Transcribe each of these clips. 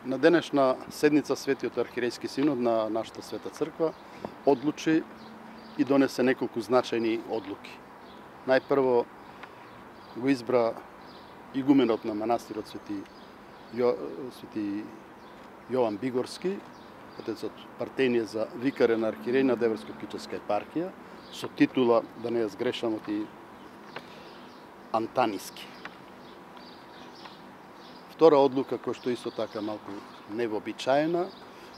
На денешна седница Светиот архиерејски синод на нашата света црква одлучи и донесе неколку значајни одлуки. Најпрво го избра игуменот на манастирот Свети Јован Бигорски, отецот Партенија за викарен архиереј на Деверско-Кичевска епархија, со титула, да не ја сгрешам, оти Антаниски. Втора одлука, која што исто така малку невообичаена,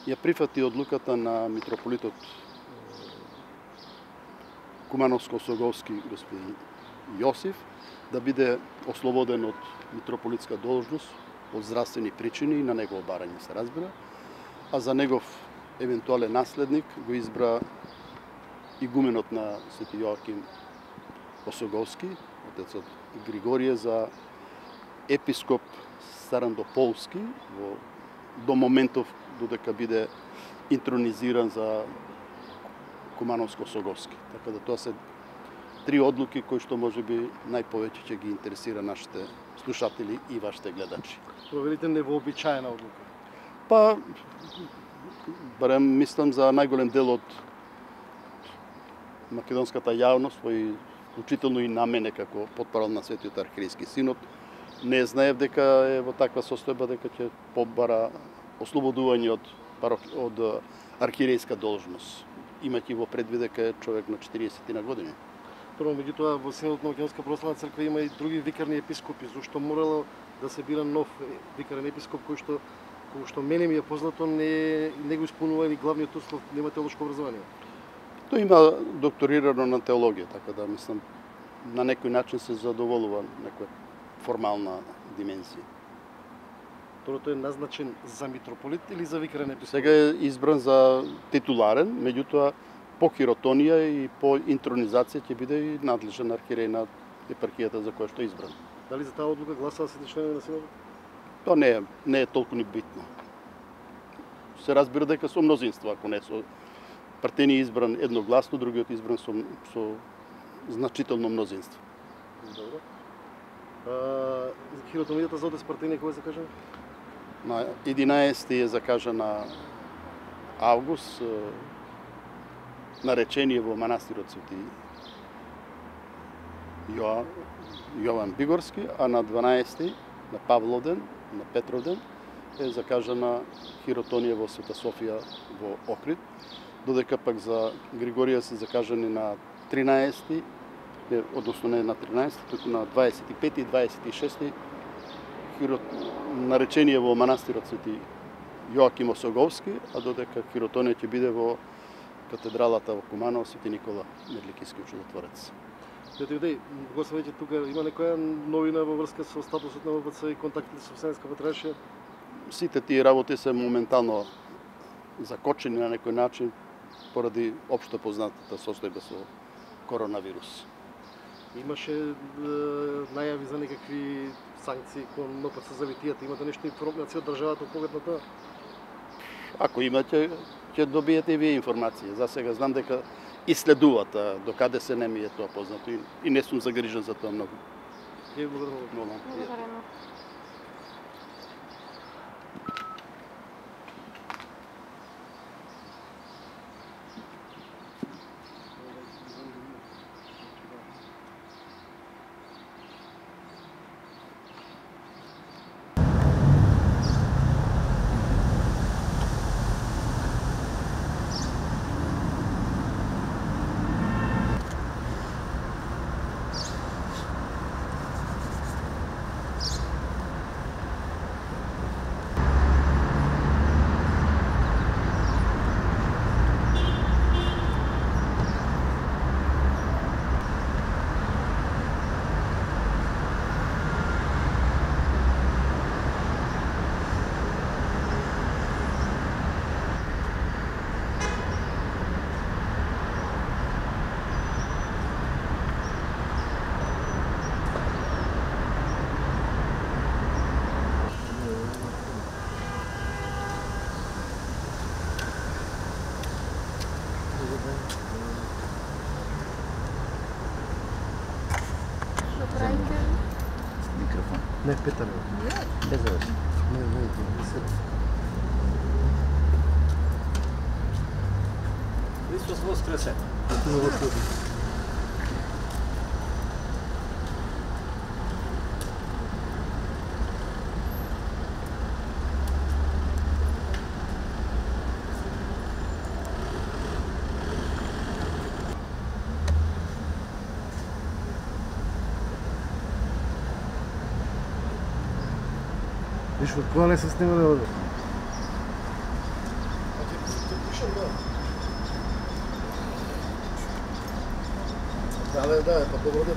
ја прифати одлуката на митрополитот Кумановско-Осоговски господин Јосиф да биде ослободен од митрополитска должност од здравствени причини и на негово барање се разбира, а за негов евентуален наследник го избра игуменот на Свети Јоаким Осоговски, отецот Григорije за епископ Сарандополски до моментов додека биде интронизиран за Кумановско-Осоговски. Така да тоа се три одлуки кои што можеби најповеќе ќе ги интересира нашите слушатели и вашите гледачи. Проверите невообичаена одлука. Па барем мислам за најголем дел од македонската јавност, вклучително и на мене како потпорал на Светиот архиерејски синод, не знаев дека е во таква состојба дека ќе побара ослободување од архиерејска должност, имајќи во предвид дека е човек на 40 на години. Прво, меѓутоа, во Синодот на Македонска православна црква има и други викарни епископи. Зошто морало да се бира нов викарен епископ кој што мене ми е познато не го исполнува ни главниот услов, нема теолошко образование? Тој има докторирано на теологија, така да мислам на некој начин се задоволува некоја формална димензија. Тој е назначен за митрополит или за викарен епископ? Сега е избран за титуларен, меѓутоа по хиротонија и по интронизација ќе биде и надлежен архиереј на епархијата за која што е избран. Дали за таа одлука гласаа сите членови на синодот? Тоа не е толку ни битно. Се разбира дека со мнозинство, ако не со Партенија избран едногласно, другиот избран со значително мнозинство. Добро. Хиротонијата за одес Партенија кога е закажана? На 11 е закажана август, наречение во манастирот Свети Јован Бигорски, а на 12 на Павловден, на Петровден е закажана хиротонија во Света Софија во Охрид, додека пак за Григорија се закажани на 13, односно не на 13, туку на 25 и 26 наречение во манастирот Свети Јоаким Осоговски, а додека хиротонија ќе биде во катедралата во Куманово Свети Никола Мерликиски чудотворец. Дете идеј, Господи, тука има некоја новина во врска со статусот на ВПЦ и контактите со Вселенска патриаршија? Сите тие работи се моментално закочени на некој начин поради општо познатата состојба со коронавирус. Имаше најави за некакви санкции кон НПЦ за витијата. Имате нешто информација од државата од поглед на тоа? Ако имате, ќе добиете и вие информација. За сега знам дека исследуваат, докаде се не ми е тоа познато и не сум загрижен за тоа многу. Ја ви благодарам. Микрофон. Не, Петър. Без Не, не, не. Христос воскресе! Виж, от кола не се снима да бъде. Да, па добро да